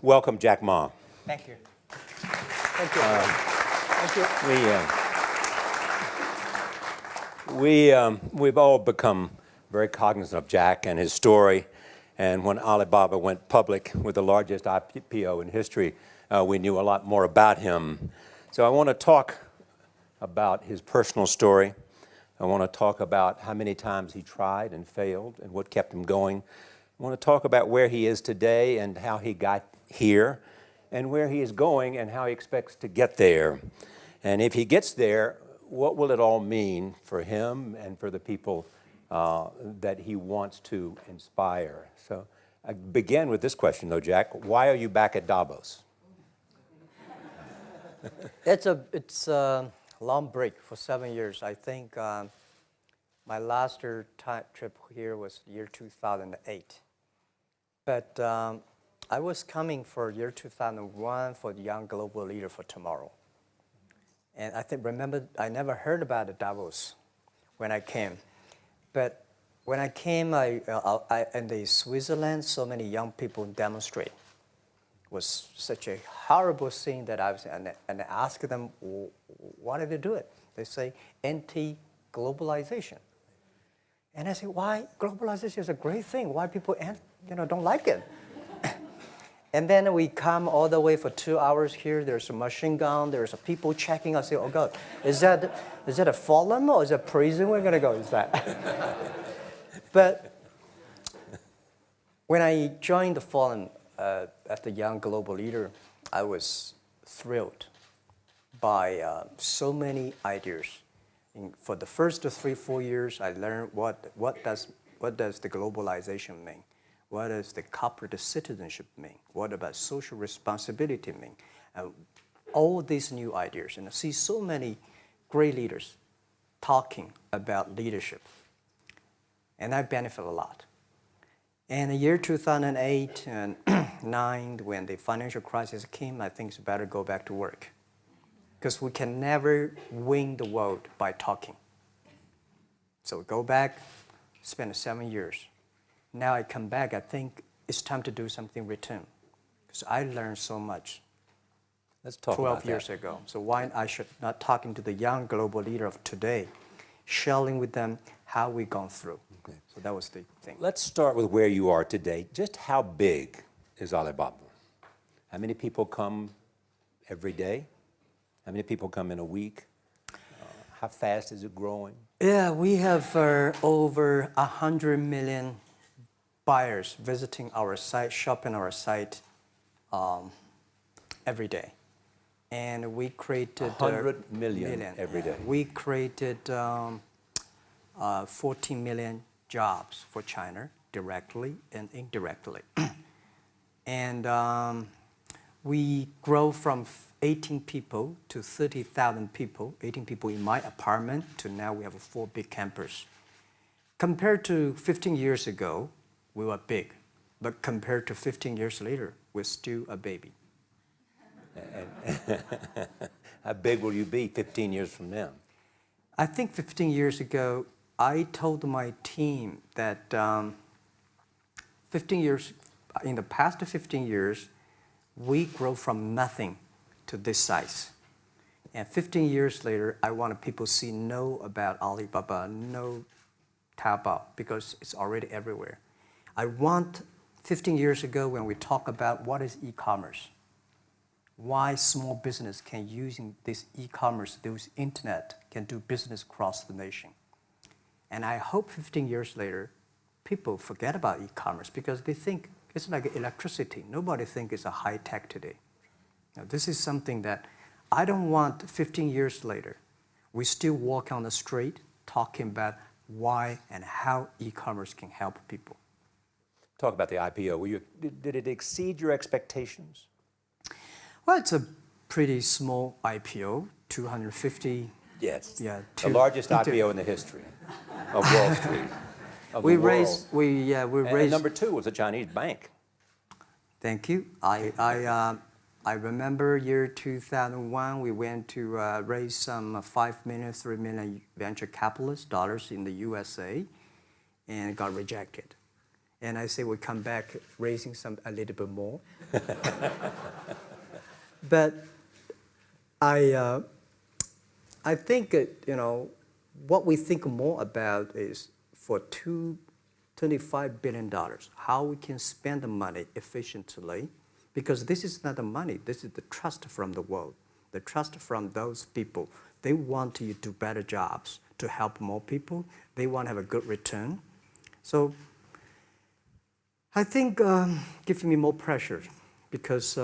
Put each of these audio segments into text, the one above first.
Welcome, Jack Ma. Thank you. Thank you. Thank you. We've all become very cognizant of Jack and his story. And when Alibaba went public with the largest IPO in history, we knew a lot more about him. So I want to talk about his personal story. I want to talk about how many times he tried and failed and what kept him going. I want to talk about where he is today and how he got here, and where he is going and how he expects to get there. And if he gets there, what will it all mean for him and for the people that he wants to inspire? So I begin with this question, though, Jack. Why are you back at Davos? It's a long break for 7 years. I think my last trip here was year 2008. But I was coming for year 2001 for the Young Global Leader for Tomorrow. And remember, I never heard about the Davos when I came. But when I came, in the Switzerland, so many young people demonstrate. It was such a horrible scene that I was, and I asked them, why did they do it? They say, anti-globalization. And I say, why? Globalization is a great thing. Why people don't like it? And then we come all the way for 2 hours here. There's a machine gun. There's a people checking. I say, oh God, is that a forum or is it a prison we're gonna go? Is that? But when I joined the forum as the Young Global Leader, I was thrilled by so many ideas. For the first 3-4 years, I learned what does the globalization mean? What does the corporate citizenship mean? What about social responsibility mean? All these new ideas, and I see so many great leaders talking about leadership, and I benefit a lot. And the year 2008 and 2009, when the financial crisis came, I think it's better go back to work, because we can never win the world by talking. So go back, spend 7 years. Now I come back, I think it's time to do something return, because I learned so much. Let's talk 12 years ago. So why I should not talking to the young global leader of today, sharing with them how we've gone through. Okay. So that was the thing. Let's start with where you are today. Just how big is Alibaba? How many people come every day? How many people come in a week? How fast is it growing? Yeah, we have over 100 million buyers visiting our site, shopping our site every day. And we created 100 million every day. We created 14 million jobs for China, directly and indirectly. And we grow from 18 people to 30,000 people, 18 people in my apartment, to now we have a 4 big campus. Compared to 15 years ago, we were big, but compared to 15 years later, we're still a baby. How big will you be 15 years from now? I think 15 years ago, I told my team that 15 years, in the past 15 years, we grow from nothing to this size. And 15 years later, I want people to know about Alibaba, know Taobao, because it's already everywhere. I want 15 years ago when we talk about what is e-commerce, why small business can using this e-commerce, this internet, can do business across the nation. And I hope 15 years later, people forget about e-commerce because they think it's like electricity. Nobody thinks it's a high tech today. Now, this is something that I don't want 15 years later, we still walk on the street talking about why and how e-commerce can help people. Talk about the IPO. Did it exceed your expectations? Well, it's a pretty small IPO, 250. Yes. Yeah. The largest IPO in the history of Wall Street. We raised. And number 2 was a Chinese bank. Thank you. I remember year 2001. We went to raise some 5 million, 3 million venture capitalist dollars in the USA, and got rejected. And I say we come back raising a little bit more. But I think, what we think more about is for $25 billion, how we can spend the money efficiently, because this is not the money, this is the trust from the world, the trust from those people. They want you to do better jobs to help more people. They want to have a good return. So I think gives me more pressure because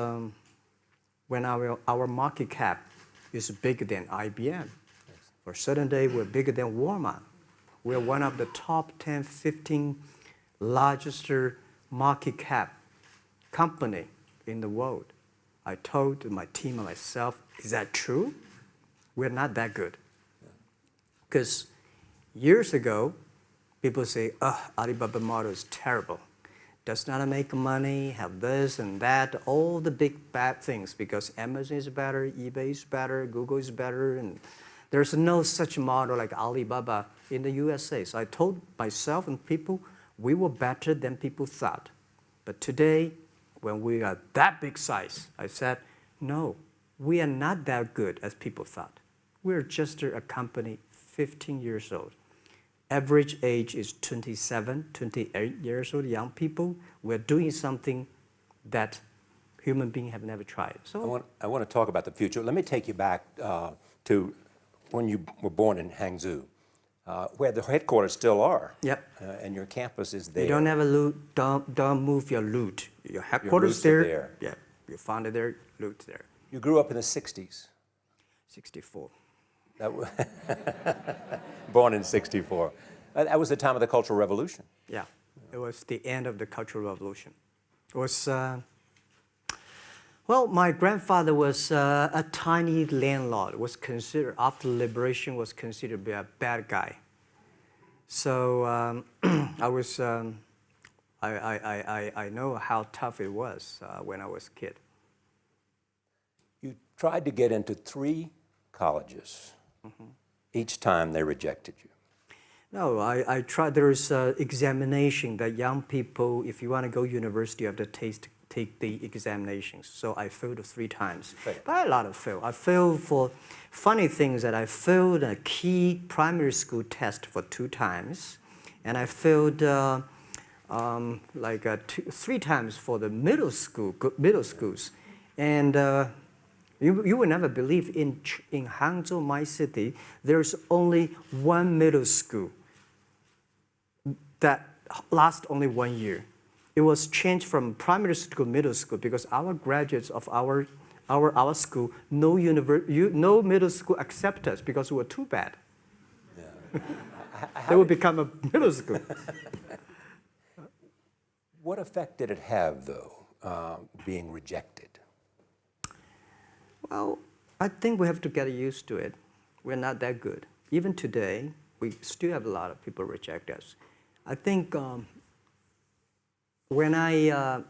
when our market cap is bigger than IBM, for a certain day we're bigger than Walmart. We're one of the top 10, 15 largest market cap company in the world. I told my team and myself, is that true? We're not that good. Because years ago, people say, Alibaba model is terrible. Does not make money, have this and that, all the big bad things, because Amazon is better, eBay is better, Google is better, and there's no such model like Alibaba in the USA. So I told myself and people, we were better than people thought. But today, when we are that big size, I said, no, we are not that good as people thought. We're just a company 15 years old. Average age is 27, 28 years old, young people. We're doing something that human beings have never tried. So I want to talk about the future. Let me take you back to when you were born in Hangzhou, where the headquarters still are. Yep. And your campus is there. You don't have a loot, don't move your loot. Your headquarters Your roots are there. Yeah, you found it there, loot there. You grew up in the 60s. 64. Born in 64. That was the time of the Cultural Revolution. Yeah, it was the end of the Cultural Revolution. It was, well, my grandfather was a tiny landlord, was considered, after liberation, was considered to be a bad guy. So I know how tough it was when I was a kid. You tried to get into 3 colleges. Each time they rejected you. No, I tried. There is an examination that young people, if you want to go university, you have to take the examinations. So I failed 3 times. Right. But a lot of fail. I failed for funny things that I failed a key primary school test for 2 times. And I failed 3 times for the middle schools. And you will never believe in Hangzhou, my city, there's only 1 middle school that lasts only 1 year. It was changed from primary school to middle school because our graduates of our school, no middle school accept us because we were too bad. Yeah. They would become a middle school. What effect did it have, though, being rejected? Well, I think we have to get used to it. We're not that good. Even today, we still have a lot of people reject us. I think when I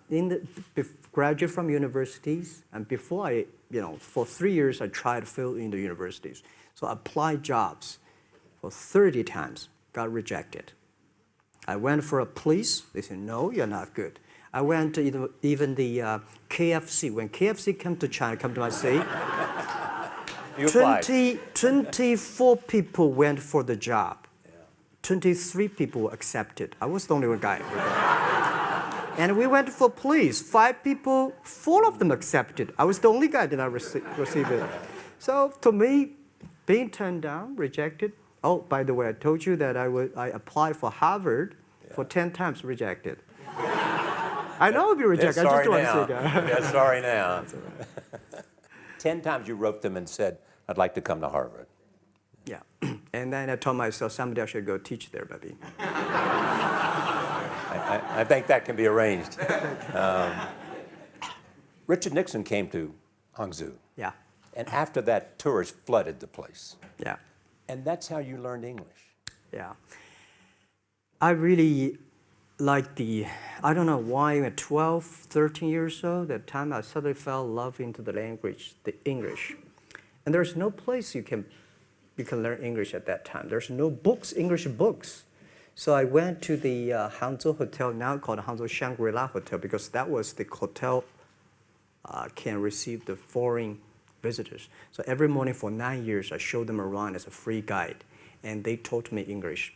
graduated from universities, and before I, for 3 years, I tried to fill in the universities. So I applied jobs for 30 times, got rejected. I went for a police, they said, no, you're not good. I went to even the KFC. When KFC came to China, come to my city, 24 people went for the job. 23 people were accepted. I was the only one guy. And we went for police. 5 people, 4 of them accepted. I was the only guy that I received it. So to me, being turned down, rejected. Oh, by the way, I told you that I applied for Harvard for 10 times, rejected. I know I'll be rejected. I just don't want to say that. They're sorry now. 10 times you wrote them and said, I'd like to come to Harvard. Yeah. And then I told myself, someday I should go teach there, baby. I think that can be arranged. Richard Nixon came to Hangzhou. Yeah. And after that, tourists flooded the place. Yeah. And that's how you learned English. Yeah. I really like I don't know why, at 12, 13 years old, that time I suddenly fell in love into the language, the English. And there's no place you can learn English at that time. There's no books, English books. So I went to the Hangzhou Hotel, now called Hangzhou Shangri-La Hotel, because that was the hotel can receive the foreign visitors. So every morning for 9 years, I showed them around as a free guide, and they taught me English.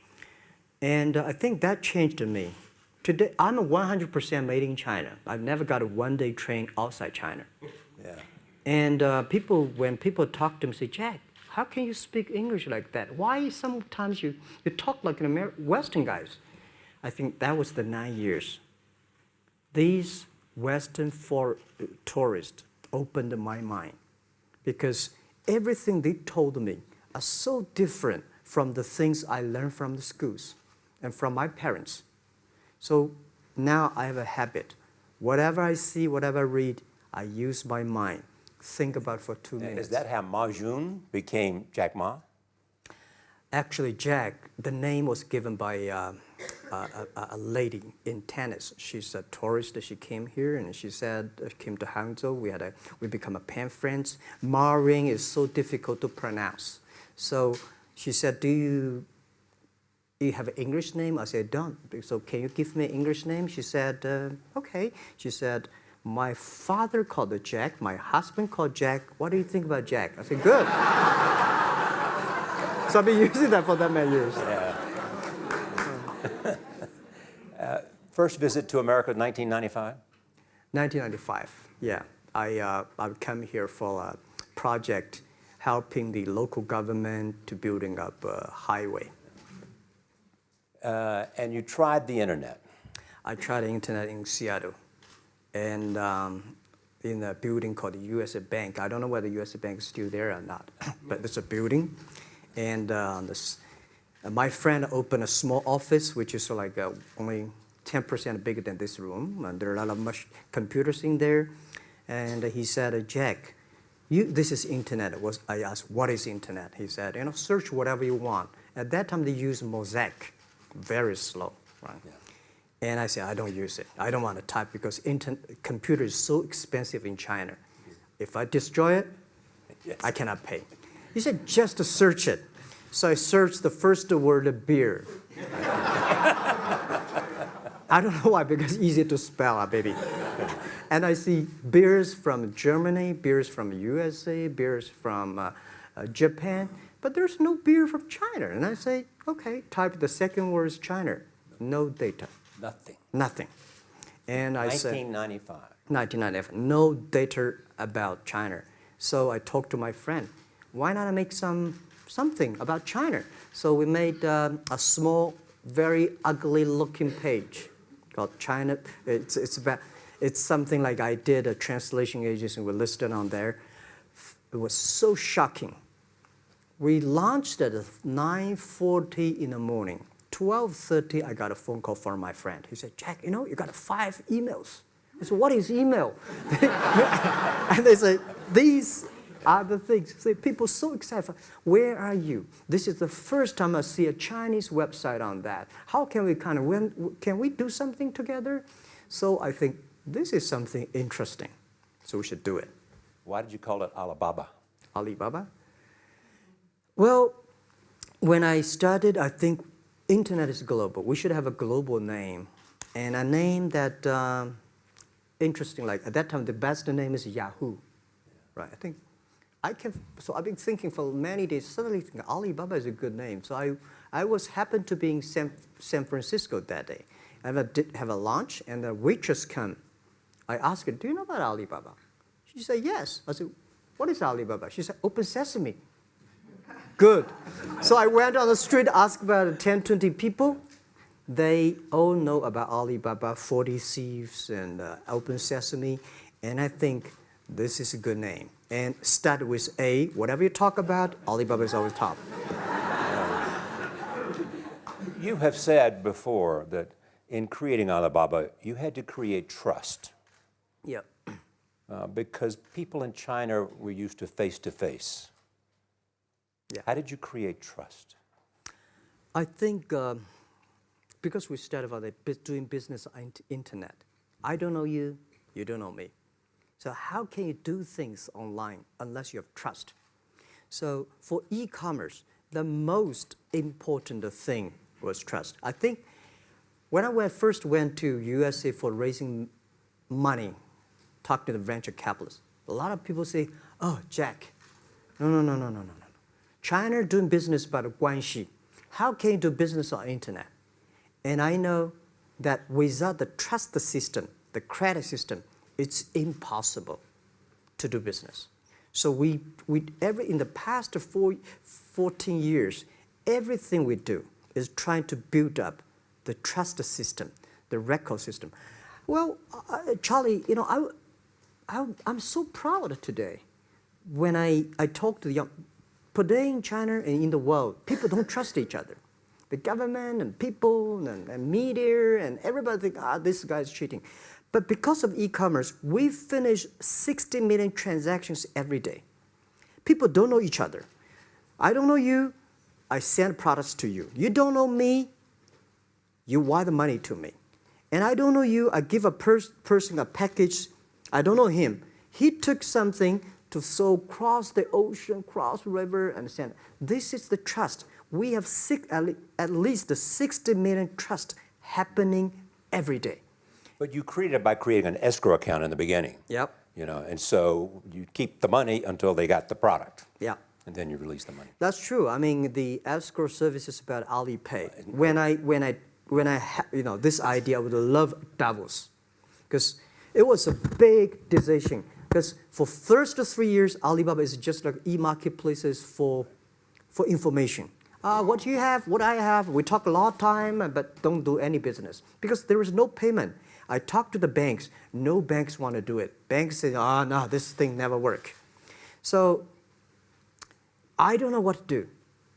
And I think that changed me. Today, I'm 100% made in China. I've never got a one-day train outside China. Yeah. And when people talk to me, say, Jack, how can you speak English like that? Why sometimes you talk like an Western guys? I think that was the 9 years. These Western tourists opened my mind because everything they told me are so different from the things I learned from the schools and from my parents. So now I have a habit. Whatever I see, whatever I read, I use my mind. Think about for 2 minutes. Is that how Ma Jun became Jack Ma? Actually, Jack, the name was given by a lady in tennis. She's a tourist. She came here and she said, came to Hangzhou. We become a pen friends. Ma Ring is so difficult to pronounce. So she said, do you have an English name? I said, don't. So can you give me an English name? She said, okay. She said, my father called it Jack. My husband called Jack. What do you think about Jack? I said, good. So I've been using that for that many years. Yeah. First visit to America, 1995? 1995, yeah. I come here for a project helping the local government to building up a highway. And you tried the internet. I tried the internet in Seattle. And in a building called the U.S. Bank. I don't know whether the U.S. Bank is still there or not, but it's a building. And my friend opened a small office, which is like only 10% bigger than this room. And there are a lot of computers in there. And he said, Jack, this is internet. I asked, what is internet? He said, search whatever you want. At that time, they used Mosaic, very slow, right? Yeah. And I said, I don't use it. I don't want to type because computer is so expensive in China. If I destroy it, yes, I cannot pay. He said, just to search it. So I searched the first word, beer. I don't know why, because it's easy to spell, baby. And I see beers from Germany, beers from USA, beers from Japan, but there's no beer from China. And I say, okay, type the second word is China. No data. Nothing. Nothing. And I said, 1995. 1995, no data about China. So I talked to my friend, why not make something about China? So we made a small, very ugly looking page called China. It's something like I did a translation agency, we listed on there. It was so shocking. We launched at 9:40 in the morning. 12:30, I got a phone call from my friend. He said, Jack, you got 5 emails. I said, what is email? And they say, these are the things. So people so excited. Where are you? This is the first time I see a Chinese website on that. How can we can we do something together? So I think this is something interesting. So we should do it. Why did you call it Alibaba? Alibaba? Well, when I started, I think internet is global. We should have a global name. And a name that, interesting, like at that time, the best name is Yahoo. Right, so I've been thinking for many days, suddenly think Alibaba is a good name. So I happened to be in San Francisco that day. I did have a lunch, and the waitress came. I asked her, do you know about Alibaba? She said, yes. I said, what is Alibaba? She said, Open Sesame. Good. So I went on the street, asked about 10, 20 people. They all know about Alibaba, 40 Thieves, and Open Sesame. And I think this is a good name. And start with A. Whatever you talk about, Alibaba is always top. You have said before that in creating Alibaba, you had to create trust. Yeah. Because people in China were used to face-to-face. Yeah. How did you create trust? I think because we started about doing business on internet. I don't know you, you don't know me. So how can you do things online unless you have trust? So for e-commerce, the most important thing was trust. I think when I first went to USA for raising money, talk to the venture capitalists, a lot of people say, oh, Jack, no. China doing business by the guanxi. How can you do business on internet? And I know that without the trust system, the credit system, it's impossible to do business. So in the past 14 years, everything we do is trying to build up the trust system, the record system. Well, Charlie, I'm so proud today when I talk to the young. Today in China and in the world, people don't trust each other. The government and people and media and everybody think, this guy's cheating. But because of e-commerce, we finish 60 million transactions every day. People don't know each other. I don't know you, I send products to you. You don't know me, you wire the money to me. And I don't know you, I give a person a package, I don't know him. He took something to cross the ocean, cross the river, and send. This is the trust. We have at least 60 million trust happening every day. But you created it by creating an escrow account in the beginning. Yep. And so you keep the money until they got the product. Yeah. And then you release the money. That's true. I mean, the escrow service is about Alipay. When I had, this idea, I would love Davos, because it was a big decision. Because for first 3 years, Alibaba is just like e-marketplaces for information. What do you have? What I have? We talk a lot of time, but don't do any business because there is no payment. I talk to the banks. No banks want to do it. Banks say, no, this thing never work. So I don't know what to do.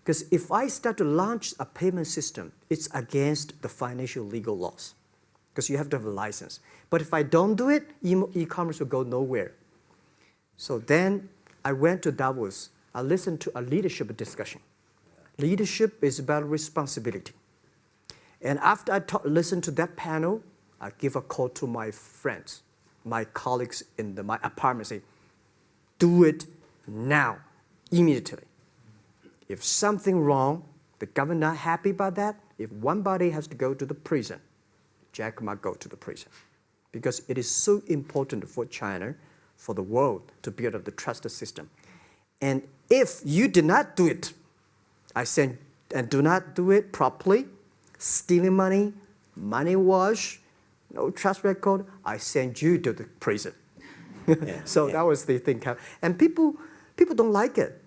Because if I start to launch a payment system, it's against the financial legal laws. Because you have to have a license. But if I don't do it, e-commerce will go nowhere. So then I went to Davos. I listened to a leadership discussion. Leadership is about responsibility. And after I listened to that panel, I give a call to my friends, my colleagues in my apartment, say, do it now, immediately. If something wrong, the government not happy about that, if one body has to go to the prison, Jack might go to the prison. Because it is so important for China, for the world, to build up the trust system. And if you did not do it, I said, and do not do it properly, stealing money, money wash, no trust record, I send you to the prison. So that was the thing. And people don't like it.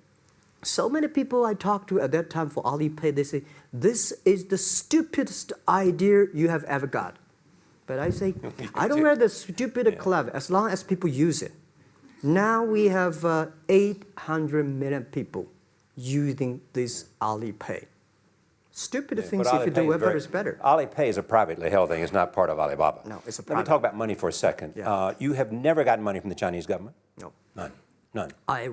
So many people I talked to at that time for Alipay, they say, this is the stupidest idea you have ever got. But I say, I don't wear the stupid clever as long as people use it. Now we have 800 million people using this Alipay. Stupid things, if you do whatever is better. Alipay is a privately held thing. It's not part of Alibaba. No, it's a private. Let me talk about money for a second. Yeah. You have never gotten money from the Chinese government? No. None. I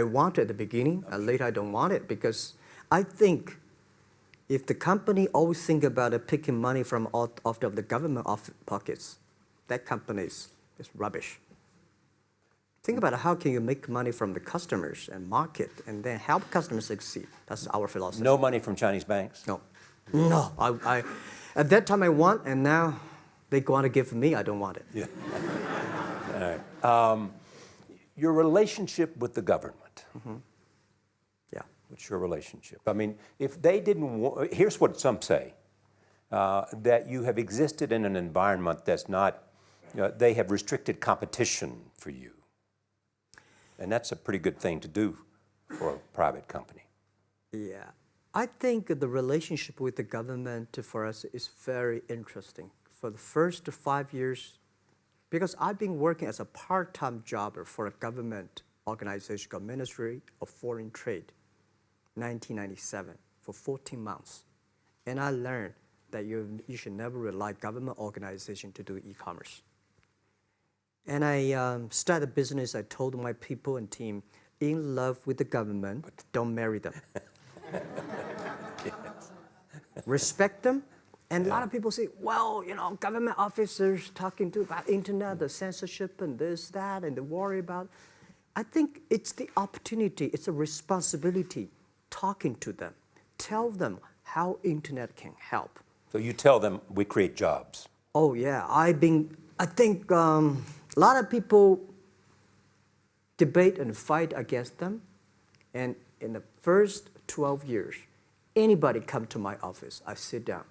want it at the beginning, and later I don't want it because I think if the company always think about picking money from out of the government pockets, that company is rubbish. Think about how can you make money from the customers and market and then help customers succeed. That's our philosophy. No money from Chinese banks? No. No. I at that time I want, and now they want to give me, I don't want it. Yeah. All right. Your relationship with the government. Mm-hmm. Yeah. What's your relationship? I mean, if they didn't, here's what some say, that you have existed in an environment that's not, they have restricted competition for you. And that's a pretty good thing to do for a private company. Yeah. I think the relationship with the government for us is very interesting. For the first 5 years, because I've been working as a part-time jobber for a government organization called Ministry of Foreign Trade, 1997, for 14 months. And I learned that you should never rely on government organization to do e-commerce. And I started a business. I told my people and team, in love with the government, but don't marry them. Yes. Respect them. And a lot of people say, well, government officers talking about internet, the censorship and this, that, and they worry about. I think it's the opportunity, it's a responsibility talking to them, tell them how internet can help. So you tell them we create jobs. Oh yeah, I think a lot of people debate and fight against them. And in the first 12 years, anybody come to my office, I sit down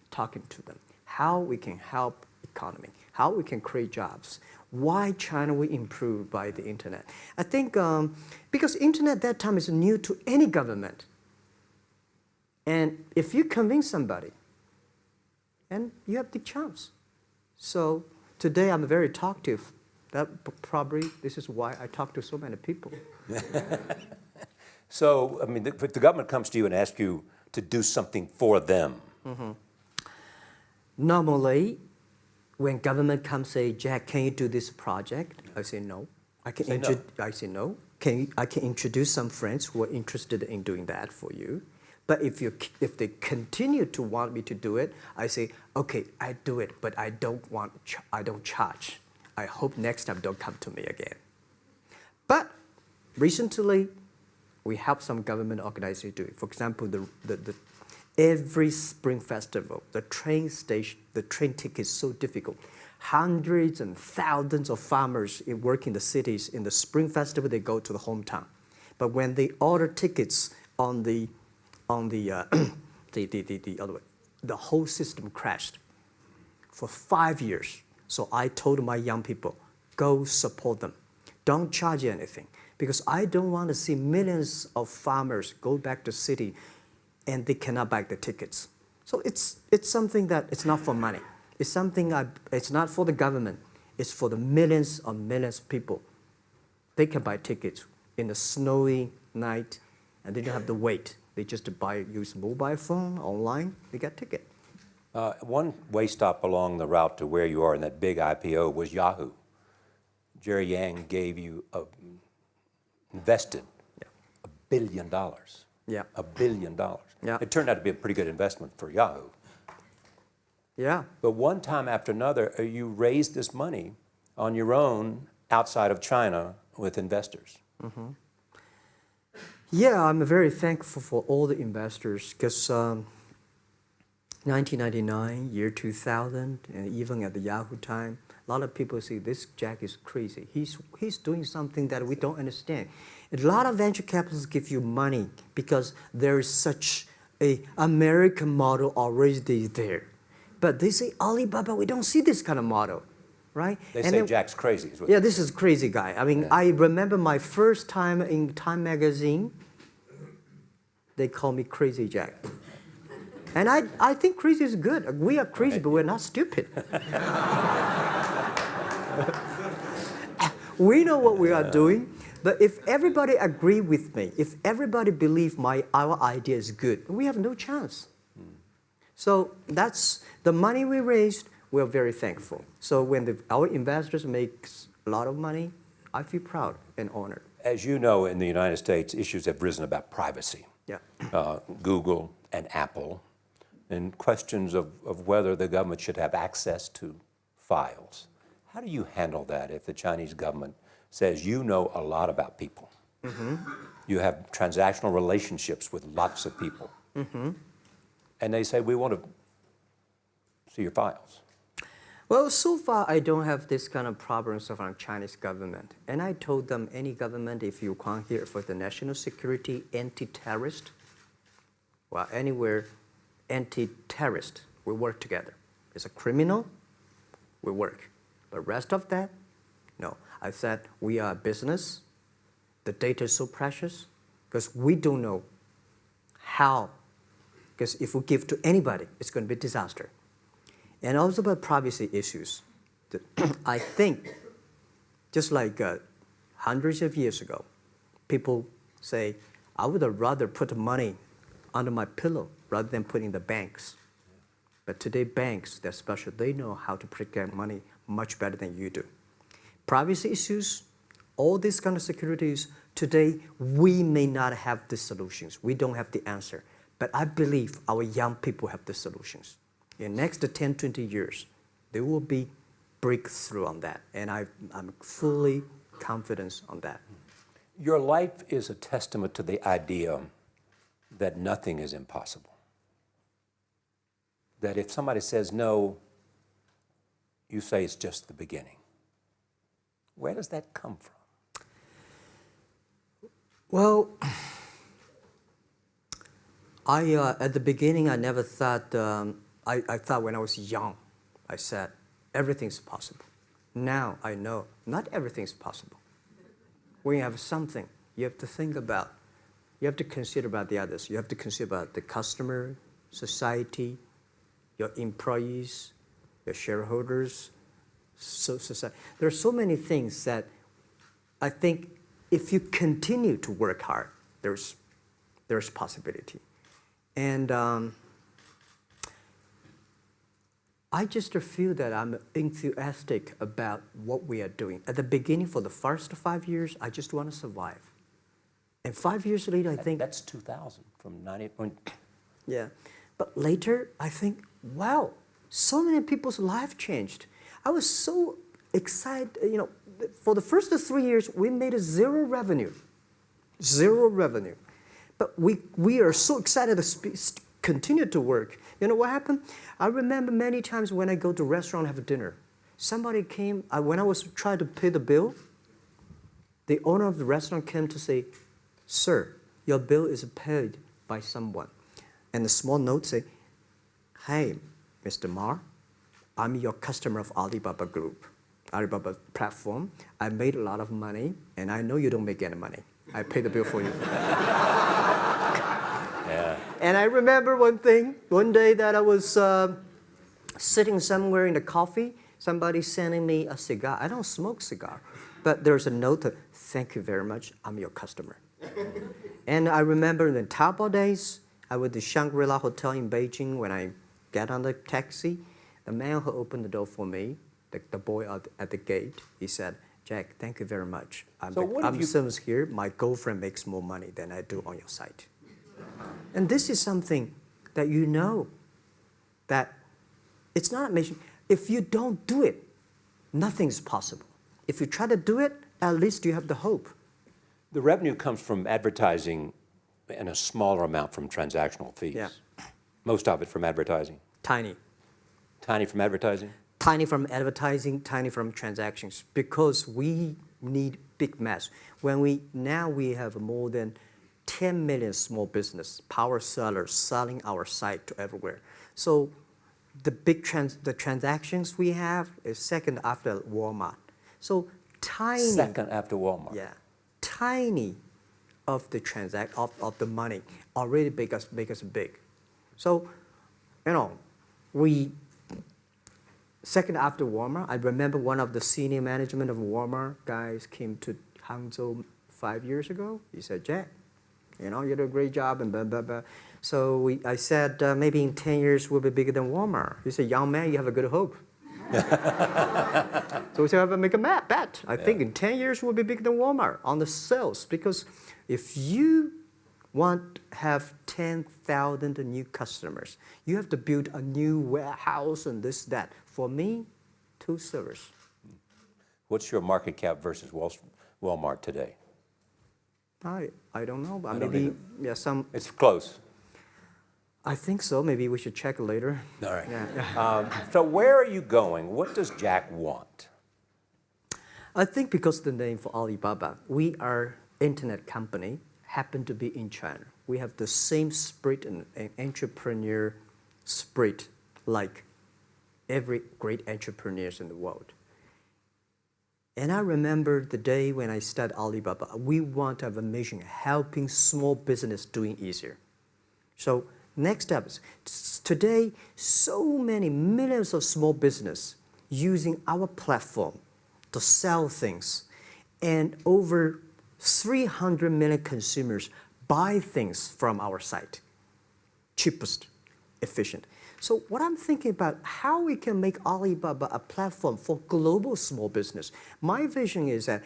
talking to them, how we can help economy, how we can create jobs, why China will improve by the internet. I think because internet that time is new to any government. And if you convince somebody, and you have the chance. So today I'm very talkative. That probably this is why I talk to so many people. So, I mean, if the government comes to you and asks you to do something for them. Normally, when government comes say, Jack, can you do this project? I say no. I say no. I can introduce some friends who are interested in doing that for you. But if they continue to want me to do it, I say, okay, I do it, but I don't charge. I hope next time don't come to me again. But recently, we help some government organizations do it. For example, every Spring Festival, the train ticket is so difficult. Hundreds and thousands of farmers work in the cities. In the Spring Festival, they go to the hometown. But when they order tickets on the other way, the whole system crashed for 5 years. So I told my young people, go support them. Don't charge anything. Because I don't want to see millions of farmers go back to city and they cannot buy the tickets. So it's something that it's not for money. It's something it's not for the government. It's for the millions of people. They can buy tickets in the snowy night and they don't have to wait. They just use mobile phone, online, they get ticket. One way stop along the route to where you are in that big IPO was Yahoo. Jerry Yang gave you invested $1 billion. Yeah. $1 billion. Yeah. It turned out to be a pretty good investment for Yahoo. Yeah. But one time after another, you raised this money on your own outside of China with investors. Yeah, I'm very thankful for all the investors because 1999, year 2000, and even at the Yahoo time, a lot of people say this Jack is crazy. He's doing something that we don't understand. A lot of venture capitalists give you money because there is such a American model already there. But they say, Alibaba, we don't see this kind of model, right? They say Jack's crazy. Is what yeah, this is crazy guy. I mean, yeah. I remember my first time in Time magazine, they call me Crazy Jack. And I think crazy is good. We are crazy, but we're not stupid. We know what we are doing, but if everybody agree with me, if everybody believe our idea is good, we have no chance. So that's the money we raised. We're very thankful. So when our investors make a lot of money, I feel proud and honored. As you know, in the United States, issues have risen about privacy. Yeah. Google and Apple, and questions of whether the government should have access to files. How do you handle that if the Chinese government says you know a lot about people? You have transactional relationships with lots of people. And they say, we want to see your files. Well, so far I don't have this kind of problems from Chinese government. And I told them, any government, if you come here for the national security, anti-terrorist, well, anywhere, anti-terrorist, we work together. It's a criminal, we work. But rest of that, no. I said, we are a business. The data is so precious because we don't know how. Because if we give to anybody, it's going to be a disaster. And also about privacy issues. I think, just like hundreds of years ago, people say, I would rather put money under my pillow rather than put in the banks. But today, banks, they're special. They know how to protect money much better than you do. Privacy issues, all these kind of securities, today, we may not have the solutions. We don't have the answer. But I believe our young people have the solutions. In the next 10, 20 years, there will be breakthrough on that. And I'm fully confident on that. Your life is a testament to the idea that nothing is impossible. That if somebody says no, you say it's just the beginning. Where does that come from? Well, at the beginning, I never thought, I thought when I was young, I said, everything's possible. Now I know not everything's possible. When you have something, you have to think about, you have to consider about the others. You have to consider about the customer, society, your employees, your shareholders, society. There are so many things that I think if you continue to work hard, there's possibility. And I just feel that I'm enthusiastic about what we are doing. At the beginning, for the first 5 years, I just want to survive. And 5 years later, I think... That's 2000, from 90... Yeah. But later, I think, wow, so many people's life changed. I was so excited, you know, for the first 3 years, we made zero revenue. Zero revenue. But we are so excited to continue to work. You know what happened? I remember many times when I go to a restaurant and have dinner, somebody came, when I was trying to pay the bill, the owner of the restaurant came to say, "Sir, your bill is paid by someone." And the small note say, "Hey, Mr. Ma, I'm your customer of Alibaba Group, Alibaba platform. I made a lot of money, and I know you don't make any money. I pay the bill for you." Yeah. And I remember one day that I was sitting somewhere in the coffee, somebody sending me a cigar. I don't smoke cigar, but there's a note, "Thank you very much, I'm your customer." And I remember in the Taobao days, I was at the Shangri-La Hotel in Beijing. When I get on the taxi, the man who opened the door for me, the boy at the gate, he said, "Jack, thank you very much. I'm the service here. My girlfriend makes more money than I do on your site." And this is something that you know that it's not amazing. If you don't do it, nothing's possible. If you try to do it, at least you have the hope. The revenue comes from advertising and a smaller amount from transactional fees. Yeah. Most of it from advertising. Tiny. Tiny from advertising? Tiny from advertising, tiny from transactions, because we need big mass. Now we have more than 10 million small business power sellers selling our site to everywhere. So the transactions we have is second after Walmart. So tiny. Second after Walmart. Yeah, tiny of the of the money already make us big. So, you know, second after Walmart, I remember one of the senior management of Walmart guys came to Hangzhou 5 years ago. He said, "Jack, you know, you do a great job," and blah, blah, blah. So I said, "Maybe in 10 years we'll be bigger than Walmart." He said, "Young man, you have a good hope." So we said, "Make a bet. I think in 10 years we'll be bigger than Walmart on the sales." Because if you want to have 10,000 new customers, you have to build a new warehouse and this, that. For me, 2 servers. What's your market cap versus Walmart today? I don't know, but I don't maybe either. some. It's close. I think so. Maybe we should check later. All right. Yeah. So where are you going? What does Jack want? I think because of the name for Alibaba, we are internet company, happen to be in China. We have the same spirit and entrepreneur spirit like every great entrepreneurs in the world. And I remember the day when I started Alibaba, we want to have a mission helping small business doing easier. So next step is today, so many millions of small business using our platform to sell things, and over 300 million consumers buy things from our site. Cheapest, efficient. So what I'm thinking about, how we can make Alibaba a platform for global small business. My vision is that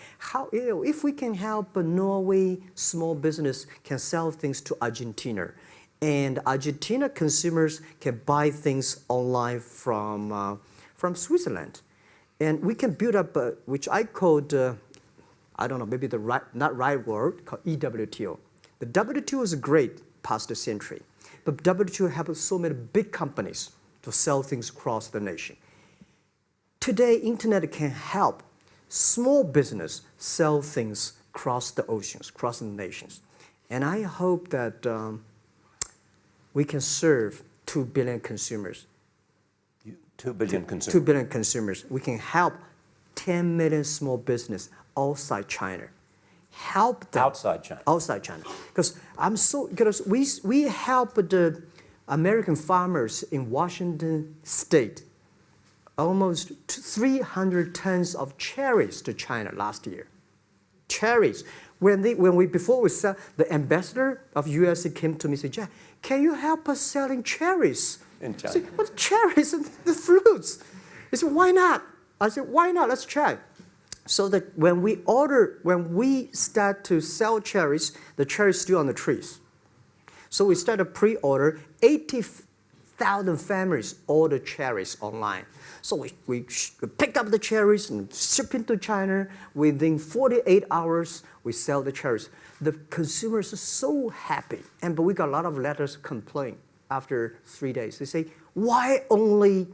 if we can help a Norway small business can sell things to Argentina, and Argentina consumers can buy things online from Switzerland. And we can build up, which I called, I don't know, maybe not right word, called EWTO. The WTO is great, past century. But WTO helps so many big companies to sell things across the nation. Today, internet can help small business sell things across the oceans, across the nations. And I hope that we can serve 2 billion consumers. 2 billion consumers. 2 billion consumers. We can help 10 million small business outside China. Help them. Outside China. Outside China. Because we help the American farmers in Washington State almost 300 tons of cherries to China last year. Cherries. Before we sell, the ambassador of USA came to me and said, Jack, can you help us selling cherries? In China. I said, what cherries and the fruits? He said, why not? I said, why not? Let's try. So that when we start to sell cherries, the cherries still on the trees. So we start a pre-order, 80,000 families order cherries online. So we pick up the cherries and ship into China. Within 48 hours, we sell the cherries. The consumers are so happy. But we got a lot of letters complaint after 3 days. They say, why only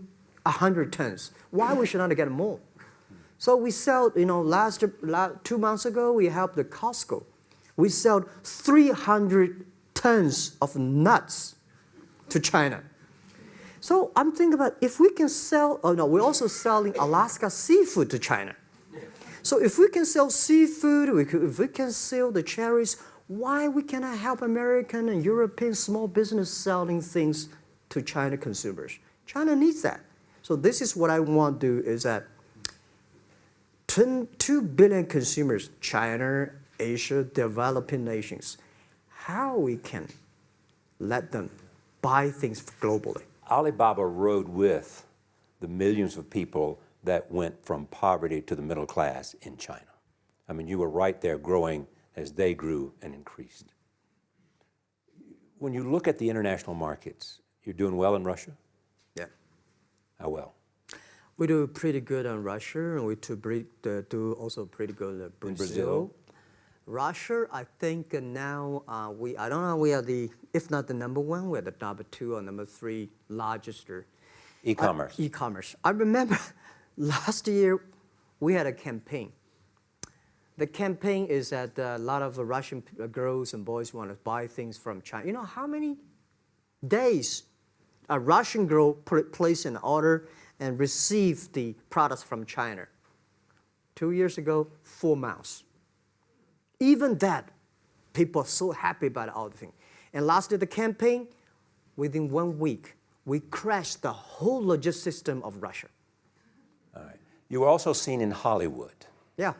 100 tons? Why we should not get more? So we sell, 2 months ago, we helped the Costco. We sold 300 tons of nuts to China. So I'm thinking about if we can sell, we're also selling Alaska seafood to China. So if we can sell seafood, if we can sell the cherries, why we cannot help American and European small business selling things to China consumers? China needs that. So this is what I want to do is that 2 billion consumers, China, Asia, developing nations, how we can let them buy things globally. Alibaba rode with the millions of people that went from poverty to the middle class in China. I mean, you were right there growing as they grew and increased. When you look at the international markets, you're doing well in Russia? Yeah. How well? We do pretty good in Russia, and we do also pretty good in Brazil. In Brazil? Russia, I think now I don't know, we are if not the number 1, we're the number 2 or number 3 largest. E-commerce. E-commerce. I remember last year we had a campaign. The campaign is that a lot of Russian girls and boys want to buy things from China. You know how many days a Russian girl placed an order and received the products from China? 2 years ago, 4 months. Even that, people are so happy about all the thing. And last year, the campaign, within 1 week, we crashed the whole logistics system of Russia. All right. You were also seen in Hollywood. Yeah.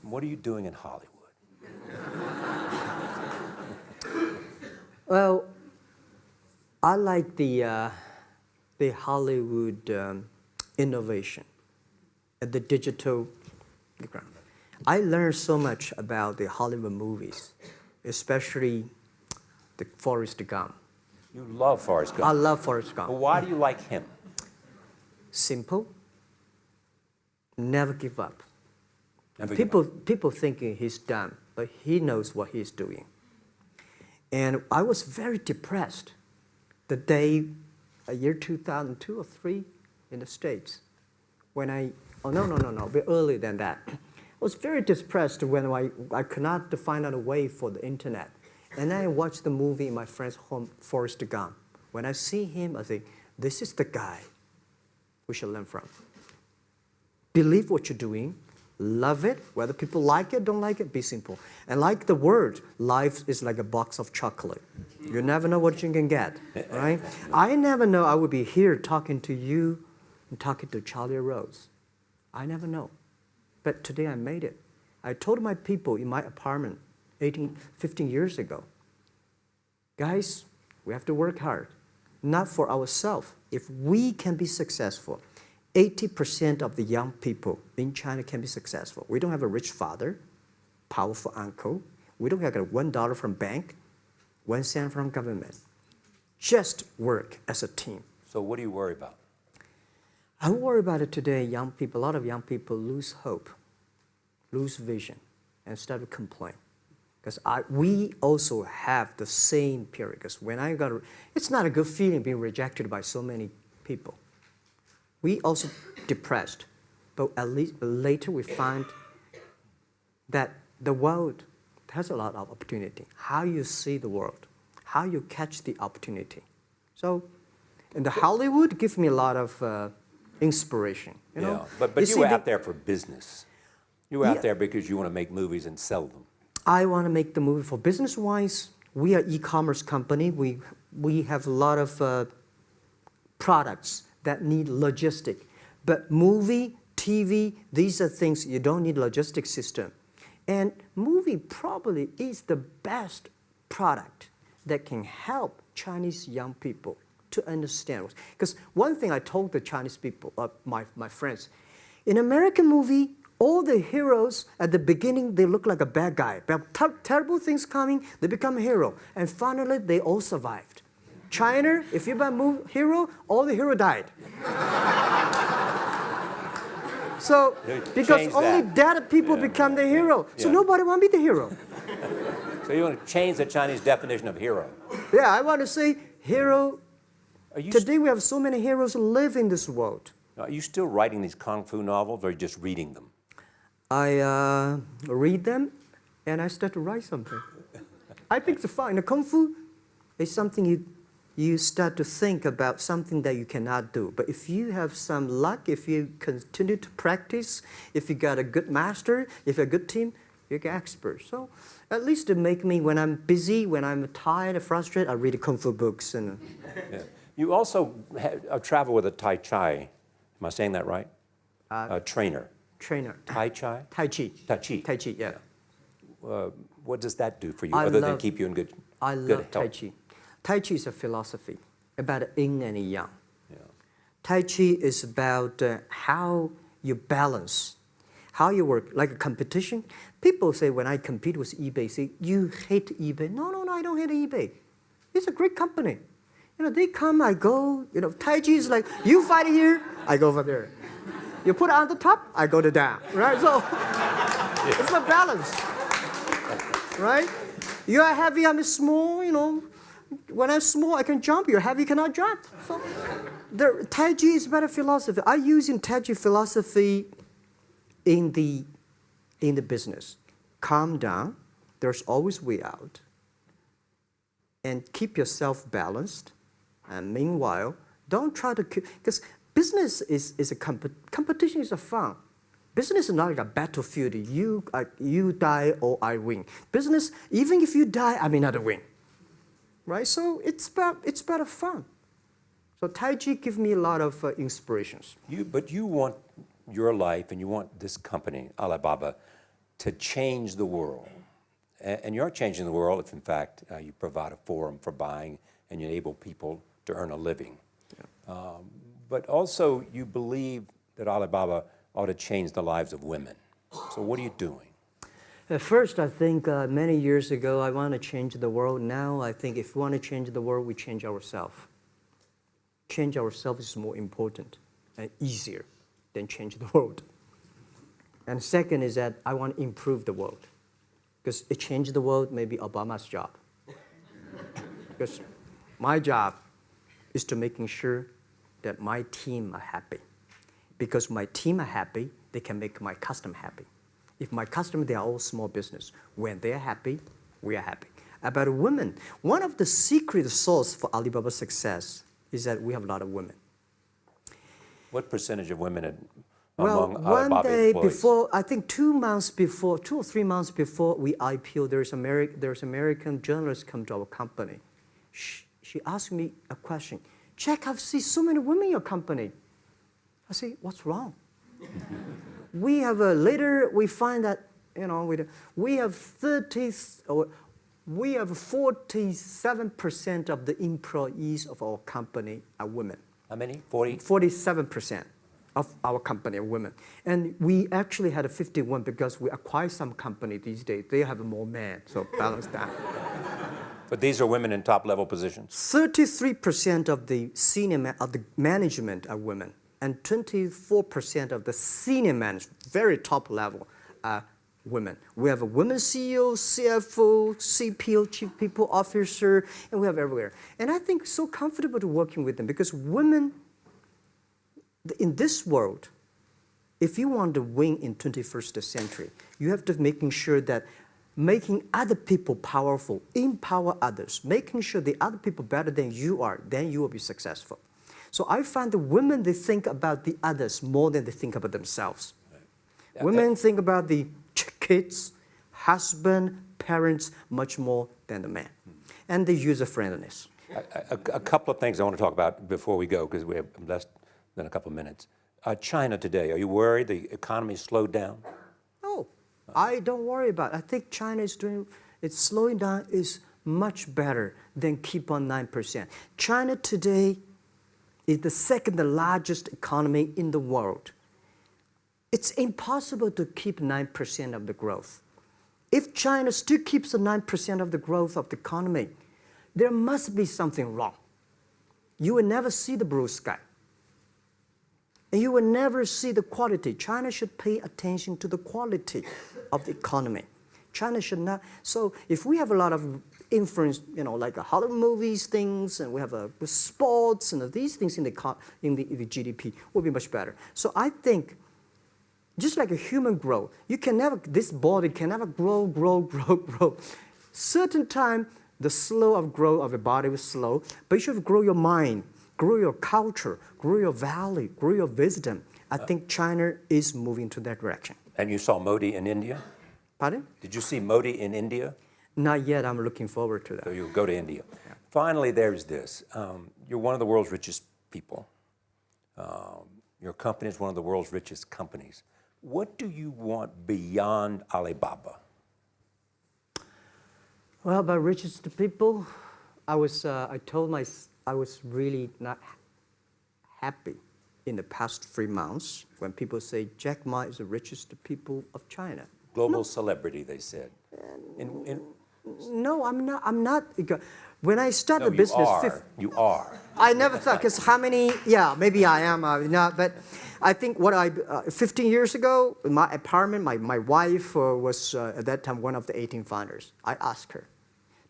What are you doing in Hollywood? Well, I like the Hollywood innovation at the digital background. I learned so much about the Hollywood movies, especially the Forrest Gump. You love Forrest Gump. I love Forrest Gump. Well, why do you like him? Simple. Never give up. Never give up. People thinking he's dumb, but he knows what he's doing. And I was very depressed the day, year 2002 or 3 in the States, when a bit earlier than that. I was very depressed when I could not find out a way for the internet. And then I watched the movie in my friend's home, Forrest Gump. When I see him, I think, this is the guy we should learn from. Believe what you're doing, love it, whether people like it, don't like it, be simple. And like the word, life is like a box of chocolate. You never know what you can get, right? I never know I would be here talking to you and talking to Charlie Rose. I never know. But today I made it. I told my people in my apartment 15 years ago, guys, we have to work hard, not for ourselves. If we can be successful, 80% of the young people in China can be successful. We don't have a rich father, powerful uncle. We don't have $1 from bank, 1 cent from government. Just work as a team. So what do you worry about? I worry about it today. Young people, a lot of young people lose hope, lose vision, and start to complain. Because we also have the same period. Because when it's not a good feeling being rejected by so many people. We also depressed, but at least later we find that the world has a lot of opportunity. How you see the world, how you catch the opportunity. So, and the Hollywood gives me a lot of inspiration. You know? But you were out there for business. You were out there because you want to make movies and sell them. I want to make the movie for business-wise. We are e-commerce company. We have a lot of products that need logistic. But movie, TV, these are things you don't need logistic system. And movie probably is the best product that can help Chinese young people to understand. Because one thing I told the Chinese people, my friends, in American movie, all the heroes at the beginning, they look like a bad guy. Terrible things coming, they become a hero. And finally, they all survived. China, if you're a hero, all the hero died. So, because only dead people become the hero. So nobody want to be the hero. So you want to change the Chinese definition of hero? Yeah, I want to say hero. Today we have so many heroes live in this world. Are you still writing these kung fu novels or are you just reading them? I read them and I start to write something. I think it's fun. The kung fu is something you start to think about something that you cannot do. But if you have some luck, if you continue to practice, if you got a good master, if you're a good team, you get expert. So at least to make me, when I'm busy, when I'm tired or frustrated, I read kung fu books. And You also travel with a Tai Chi. Am I saying that right? A trainer. Tai Chi? Tai Chi. Tai Chi. Tai Chi, yeah. What does that do for you other than keep you in good health? I love Tai Chi. Tai Chi is a philosophy about yin and yang. Yeah. Tai Chi is about how you balance, how you work, like a competition. People say when I compete with eBay, say, you hate eBay. No, I don't hate eBay. It's a great company. You know, they come, I go. You know, Tai Chi is like, you fight here, I go over there. You put it on the top, I go to down, right? So it's a balance, right? You are heavy, I'm small, you know. When I'm small, I can jump. You're heavy, you cannot jump. So the Tai Chi is better philosophy. I use in Tai Chi philosophy in the business. Calm down. There's always way out. And keep yourself balanced. And meanwhile, don't try to keep, because business is a competition is a fun. Business is not like a battlefield. You die or I win. Business, even if you die, I may not win. Right? So it's better fun. So Tai Chi gives me a lot of inspirations. But you want your life and you want this company, Alibaba, to change the world. And you're changing the world if, in fact, you provide a forum for buying and you enable people to earn a living. Yeah. But also, you believe that Alibaba ought to change the lives of women. So what are you doing? At first, I think many years ago, I want to change the world. Now, I think if we want to change the world, we change ourselves. Change ourselves is more important and easier than change the world. And second is that I want to improve the world. Because it changed the world may be Obama's job. Because my job is to making sure that my team are happy. Because my team are happy, they can make my customer happy. If my customer, they are all small business. When they're happy, we are happy. About women, one of the secret source for Alibaba's success is that we have a lot of women. What percentage of women one among Alibaba day employees? before, I think 2 or 3 months before we IPO, there's American journalist come to our company. She asked me a question. Jack, I've seen so many women in your company. I say, what's wrong? We have later we find that we have 47% of the employees of our company are women. How many? 40? 47% of our company are women. And we actually had a 51 because we acquired some company these days. They have more men, so balance that. But these are women in top-level positions? 33% of the of the management are women. And 24% of the senior management, very top level, are women. We have a women CEO, CFO, CPO, Chief People Officer, and we have everywhere. And I think so comfortable to working with them because women, in this world, if you want to win in 21st century, you have to making sure that making other people powerful, empower others, making sure the other people better than you are, then you will be successful. So I find the women, they think about the others more than they think about themselves. Right. Women think about the kids, husband, parents, much more than the man. And the user-friendliness. A couple of things I want to talk about before we go, because we have less than a couple of minutes. China today, are you worried the economy slowed down? No, I don't worry about it. I think China is doing, it's slowing down is much better than keep on 9%. China today is the second largest economy in the world. It's impossible to keep 9% of the growth. If China still keeps the 9% of the growth of the economy, there must be something wrong. You will never see the blue sky. And you will never see the quality. China should pay attention to the quality of the economy. China should not. So if we have a lot of influence, like Hollywood movies, things, and we have sports and these things in the GDP, will be much better. So I think, just like a human growth, this body can never grow. Certain time, the slow of growth of a body is slow, but you should grow your mind, grow your culture, grow your value, grow your wisdom. I think China is moving to that direction. And you saw Modi in India? Pardon? Did you see Modi in India? Not yet. I'm looking forward to that. So you'll go to India. Yeah. Finally, there's this. You're one of the world's richest people. Your company is one of the world's richest companies. What do you want beyond Alibaba? Well, about richest people, I was really not happy in the past 3 months when people say Jack Ma is the richest people of China. Global celebrity, they said. No, I'm not. When I started the business, you are. I never thought, because how many? Yeah, maybe I am. Not, but I think 15 years ago, in my apartment, my wife was at that time one of the 18 founders. I asked her,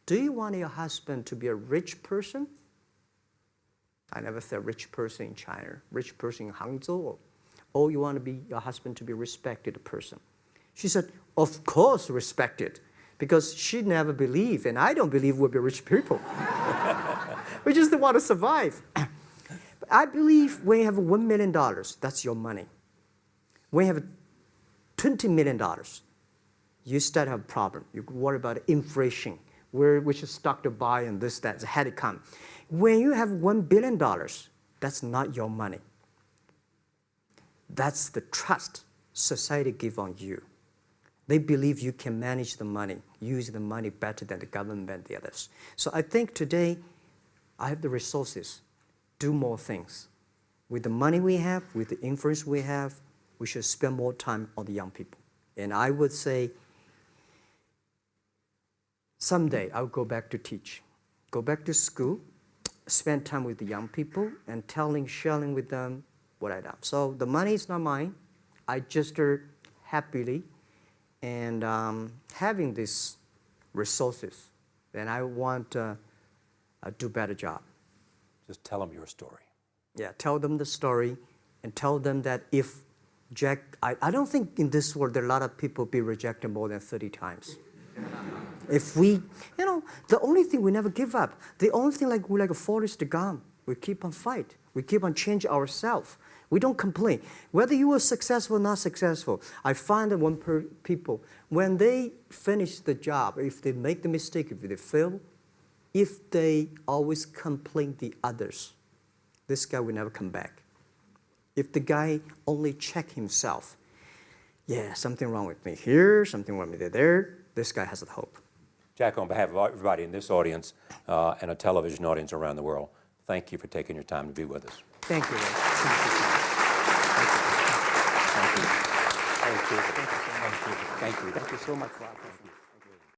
"Do you want your husband to be a rich person?" I never said rich person in China, rich person in Hangzhou, or you want your husband to be a respected person. She said, "Of course, respected." Because she never believed, and I don't believe we'll be rich people. We just want to survive. But I believe when you have $1 million, that's your money. When you have $20 million, you start to have a problem. You worry about inflation, which stock to buy and this, that, had to come. When you have $1 billion, that's not your money. That's the trust society gives on you. They believe you can manage the money, use the money better than the government and the others. So I think today, I have the resources, do more things. With the money we have, with the influence we have, we should spend more time on the young people. And I would say, someday I'll go back to teach, go back to school, spend time with the young people, and sharing with them what I've done. So the money is not mine. I just happily and having these resources, then I want to do a better job. Just tell them your story. Yeah, tell them the story and tell them that if Jack, I don't think in this world there are a lot of people be rejected more than 30 times. If we, the only thing we never give up, the only thing we're like a Forrest Gump, we keep on fight. We keep on changing ourselves. We don't complain. Whether you were successful or not successful, I find that people, when they finish the job, if they make the mistake, if they fail, if they always complain the others, this guy will never come back. If the guy only check himself, yeah, something wrong with me here, something wrong with me there, this guy has a hope. Jack, on behalf of everybody in this audience and a television audience around the world, thank you for taking your time to be with us. Thank you. Thank you. Thank you. Thank you. Thank you. Thank you so much, Rob.